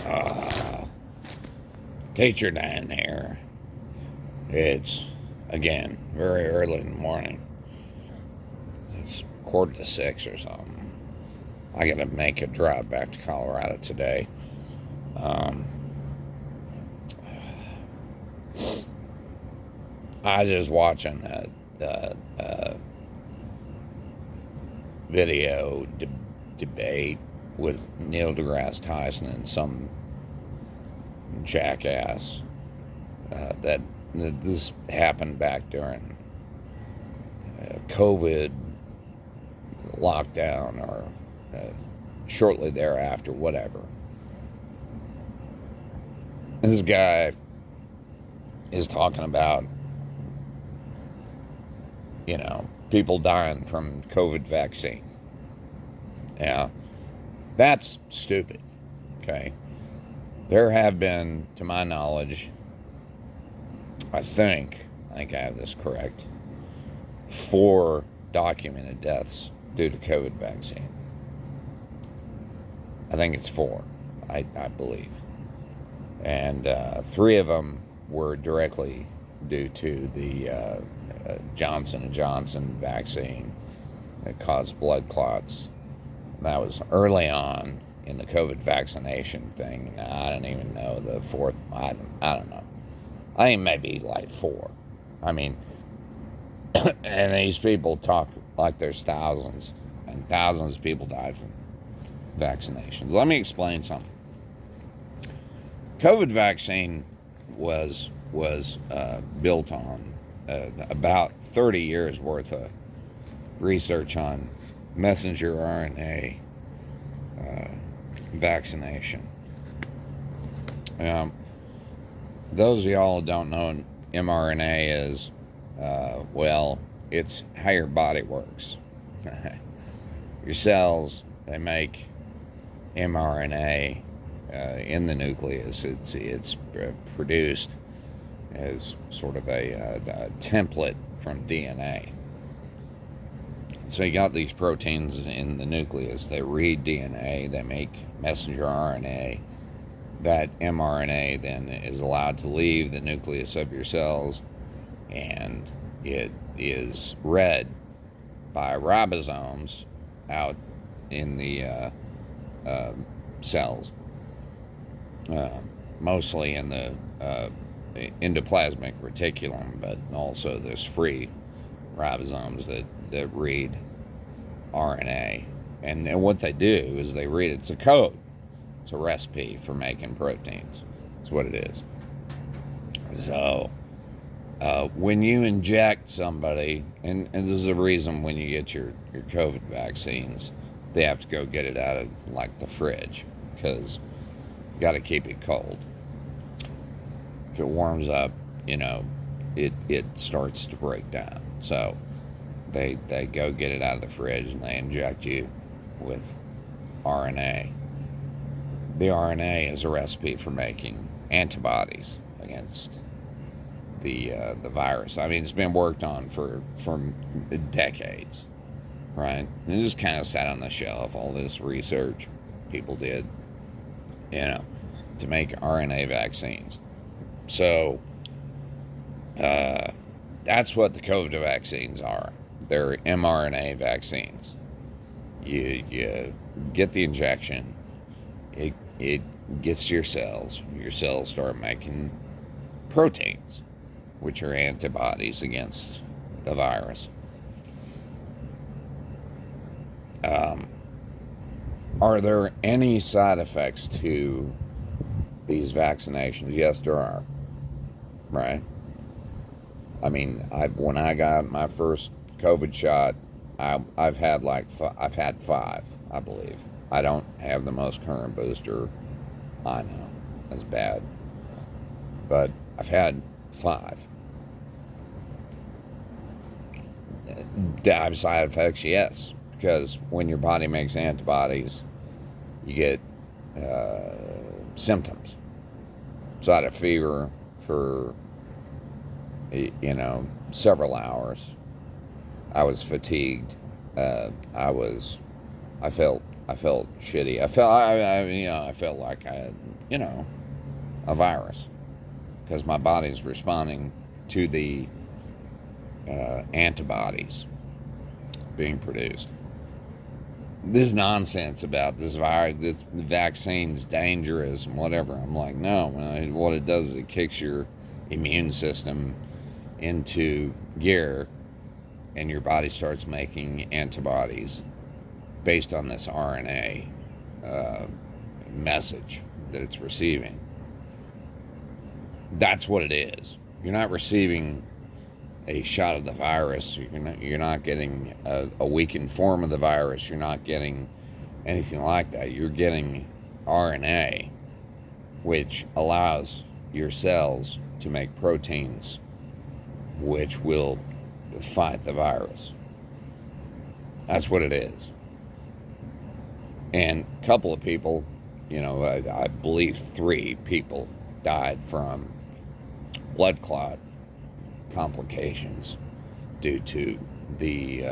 Uh, Teacher Dan here. It's, again, very early in the morning. It's 5:45 or something. I gotta make a drive back to Colorado today. Um, I was just watching a video debate with Neil deGrasse Tyson and some jackass that this happened back during COVID lockdown or shortly thereafter, whatever. This guy is talking about, people dying from COVID vaccine. Yeah, that's stupid, okay? There have been, to my knowledge, I think I have this correct, 4 documented deaths due to COVID vaccine. I think it's 4, I believe. And 3 of them were directly due to the Johnson & Johnson vaccine that caused blood clots. That was early on in the COVID vaccination thing. I don't even know the 4th. I don't know. I think maybe like 4. I mean, and these people talk like there's thousands and thousands of people died from vaccinations. Let me explain something. COVID vaccine was built on about 30 years worth of research on messenger RNA vaccination. Those of y'all who don't know what mRNA is, it's how your body works. Your cells, they make mRNA in the nucleus. It's produced as sort of a template from DNA. So you got these proteins in the nucleus. They read DNA. They make messenger RNA. That mRNA then is allowed to leave the nucleus of your cells, and it is read by ribosomes out in the cells, mostly in the endoplasmic reticulum, but also there's free ribosomes that read RNA. And what they do is they read it's a code. It's a recipe for making proteins. That's what it is. So when you inject somebody, and this is the reason when you get your COVID vaccines, they have to go get it out of like the fridge, because you got to keep it cold. If it warms up, it starts to break down. So they go get it out of the fridge and they inject you with RNA. The RNA is a recipe for making antibodies against the virus. I mean, it's been worked on for decades, right? And it just kind of sat on the shelf. All this research people did, to make RNA vaccines. So that's what the COVID vaccines are. They're mRNA vaccines. You get the injection. It gets to your cells. Your cells start making proteins, which are antibodies against the virus. Are there any side effects to these vaccinations? Yes, there are. Right? I mean, when I got my first COVID shot, I've had 5, I believe. I don't have the most current booster. I know, that's bad. But I've had 5. Do I have side effects? Yes. Because when your body makes antibodies, you get symptoms. So I had a fever for, several hours. I was fatigued. I felt I felt shitty. I felt like I had, a virus because my body's responding to the antibodies being produced. This nonsense about this virus, this vaccine's dangerous and whatever. I'm like, no. What it does is it kicks your immune system into gear, and your body starts making antibodies based on this RNA message that it's receiving. That's what it is. You're not receiving a shot of the virus. You're not getting a weakened form of the virus. You're not getting anything like that. You're getting RNA, which allows your cells to make proteins which will fight the virus. That's what it is. And a couple of people, I believe 3 people died from blood clot complications due to the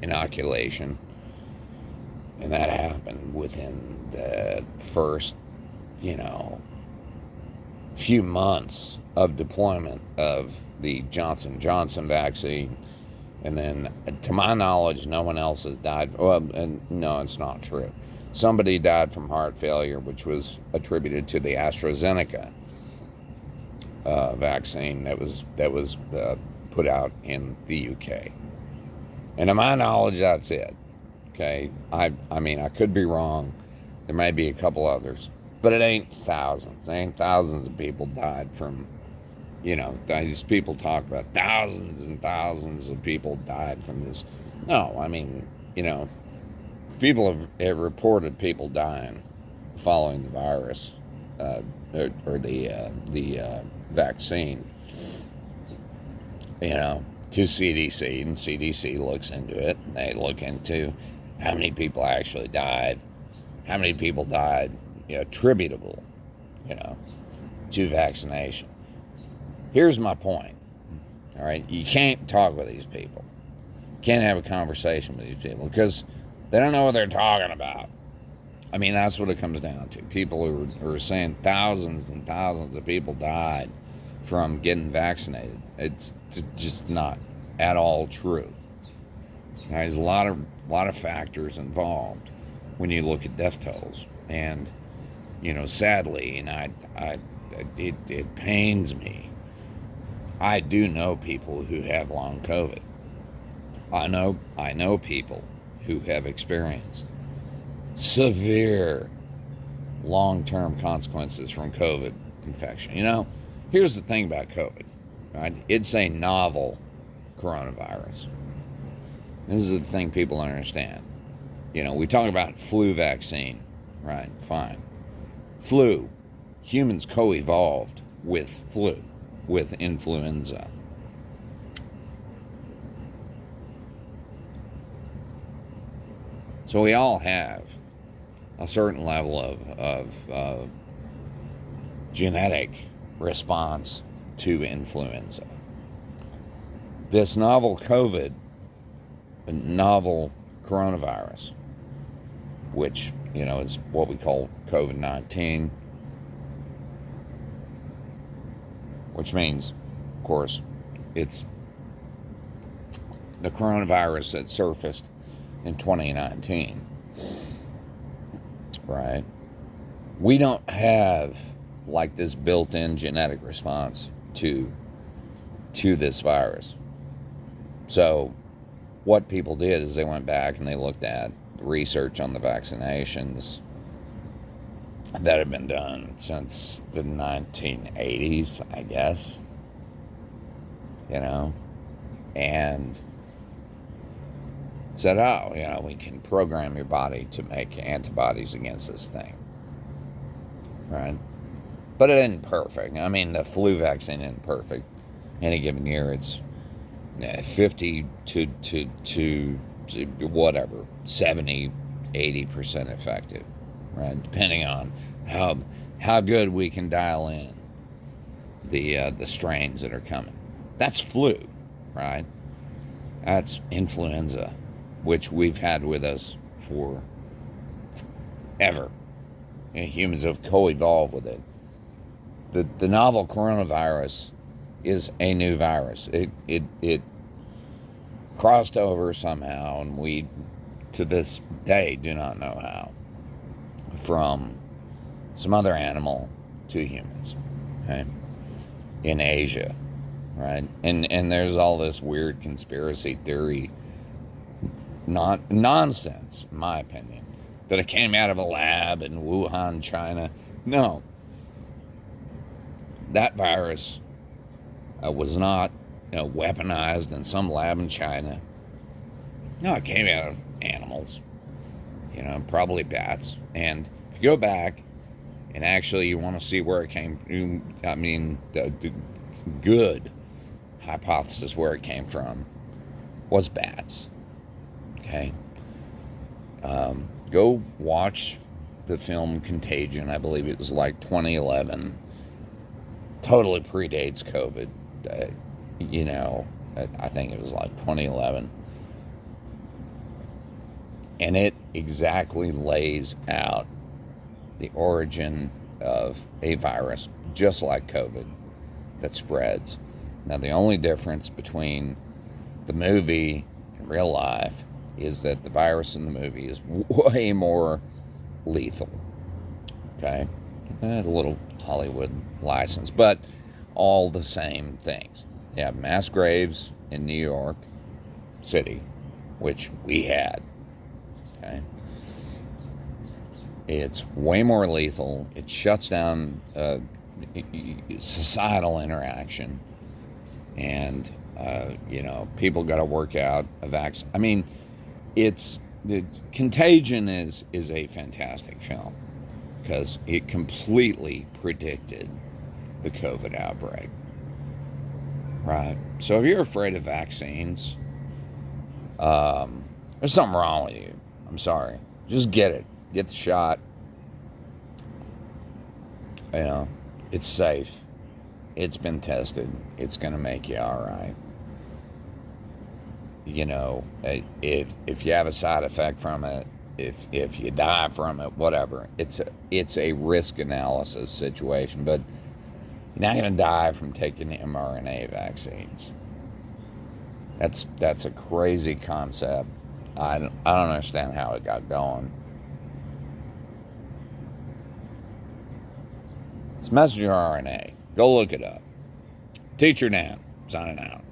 inoculation, and that happened within the first few months of deployment of the Johnson & Johnson vaccine. And then, to my knowledge, no one else has died. Well, and no, it's not true. Somebody died from heart failure, which was attributed to the AstraZeneca vaccine that was put out in the UK. And to my knowledge, that's it. Okay, I mean, I could be wrong. There may be a couple others, but it ain't thousands. It ain't thousands of people died from, these people talk about thousands and thousands of people died from this. No, I mean, people have reported people dying following the virus or the vaccine, to CDC, and CDC looks into it, and they look into how many people actually died, how many people died, attributable, to vaccination. Here's my point, all right? You can't talk with these people. You can't have a conversation with these people because they don't know what they're talking about. I mean, that's what it comes down to. People who are saying thousands and thousands of people died from getting vaccinated. It's just not at all true. There's a lot of factors involved when you look at death tolls, and sadly, and it pains me. I do know people who have long COVID. I know people who have experienced severe long-term consequences from COVID infection. Here's the thing about COVID, right? It's a novel coronavirus. This is the thing people don't understand. We talk about flu vaccine, right? Fine. Flu. Humans co-evolved with flu, with influenza. So we all have a certain level of genetic response to influenza. This novel coronavirus, which, is what we call COVID-19, which means, of course, it's the coronavirus that surfaced in 2019, right? We don't have like this built-in genetic response to this virus. So what people did is they went back and they looked at research on the vaccinations that had been done since the 1980s, I guess, and said, we can program your body to make antibodies against this thing, right? But it isn't perfect. I mean, the flu vaccine isn't perfect. Any given year, it's 50 to whatever, 70, 80% effective, right? Depending on how good we can dial in the strains that are coming. That's flu, right? That's influenza, which we've had with us for ever. And humans have co-evolved with it. The novel coronavirus is a new virus. It crossed over somehow, and we, to this day, do not know how, from some other animal to humans, okay, in Asia, right? And there's all this weird conspiracy theory nonsense, in my opinion, that it came out of a lab in Wuhan, China. No, that virus was not, weaponized in some lab in China. No, it came out of animals, probably bats. And if you go back and actually you want to see where it came from, I mean, the good hypothesis where it came from was bats. Okay. Go watch the film Contagion. I believe it was like 2011. Totally predates COVID. I think it was like 2011. And it exactly lays out the origin of a virus, just like COVID, that spreads. Now, the only difference between the movie and real life is that the virus in the movie is way more lethal. Okay? A little Hollywood license, but all the same things. You have mass graves in New York City, which we had. Okay? It's way more lethal. It shuts down societal interaction. And, people got to work out a vaccine. I mean, Contagion is a fantastic film because it completely predicted the COVID outbreak. Right? So if you're afraid of vaccines, there's something wrong with you. I'm sorry. Just get it. Get the shot. It's safe. It's been tested. It's going to make you all right. If you have a side effect from it, if you die from it, whatever, it's a risk analysis situation. But you're not going to die from taking mRNA vaccines. That's a crazy concept. I don't understand how it got going. It's messenger RNA. Go look it up. Teacher Dan, signing out.